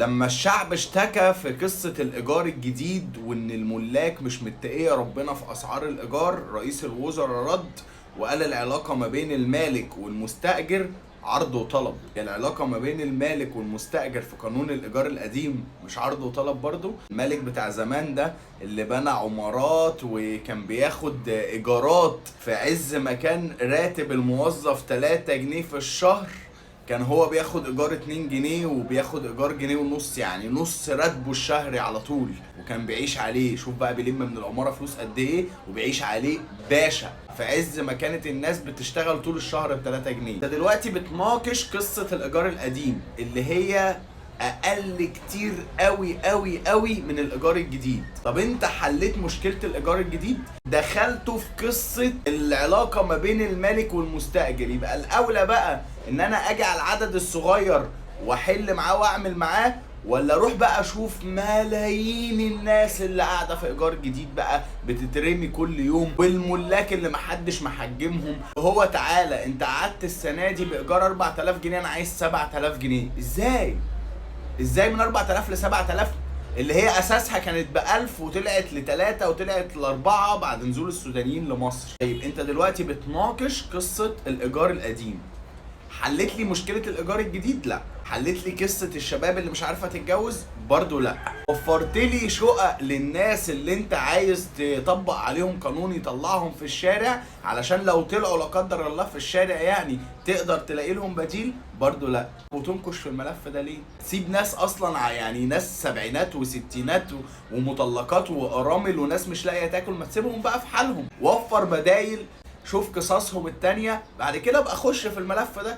لما الشعب اشتكى في قصة الإيجار الجديد وإن الملاك مش متقية ربنا في أسعار الإيجار، رئيس الوزراء رد وقال العلاقة ما بين المالك والمستأجر عرض وطلب. العلاقة ما بين المالك والمستأجر في قانون الإيجار القديم مش عرض وطلب برضو. المالك بتاع زمان ده اللي بنى عمارات وكان بياخد إيجارات في عز ما كان راتب الموظف 3 جنيه في الشهر، كان هو بياخد ايجار 2 جنيه وبياخد ايجار جنيه ونص، يعني نص راتبه الشهري على طول، وكان بيعيش عليه. شوف بقى بيلم من العماره فلوس قد ايه وبيعيش عليه باشا في عز ما كانت الناس بتشتغل طول الشهر ب 3 جنيه. انت دلوقتي بتناقش قصه الايجار القديم اللي هي اقل كتير قوي قوي قوي من الايجار الجديد. طب انت حليت مشكله الايجار الجديد، دخلته في قصه العلاقه ما بين المالك والمستاجر. يبقى الاولى بقى ان انا اجي على العدد الصغير واحل معاه واعمل معاه، ولا اروح بقى اشوف ملايين الناس اللي قاعده في ايجار جديد بقى بتترمي كل يوم، والملاك اللي محدش محجمهم. وهو تعالى انت قعدت السنه دي بايجار 4000 جنيه، انا عايز 7000 جنيه. ازاي من 4000 ل 7000 اللي هي اساسها كانت ب 1000 وطلعت ل3 وطلعت ل4 بعد نزول السودانيين لمصر؟ طيب انت دلوقتي بتناقش قصه الايجار القديم. حلت لي مشكله الايجار الجديد؟ لا. حلت لي قصه الشباب اللي مش عارفه تتجوز؟ برضو لا. وفرت لي شقق للناس اللي انت عايز تطبق عليهم قانون يطلعهم في الشارع علشان لو طلعوا لا قدر الله في الشارع يعني تقدر تلاقي لهم بديل؟ برضو لا. وتنكش في الملف ده ليه؟ تسيب ناس اصلا يعني ناس سبعينات وستينات ومطلقات وارامل وناس مش لاقيه تاكل، ما تسيبهم بقى في حالهم. وفر بدايل، شوف قصصهم التانية، بعد كده ابقى اخش في الملف ده.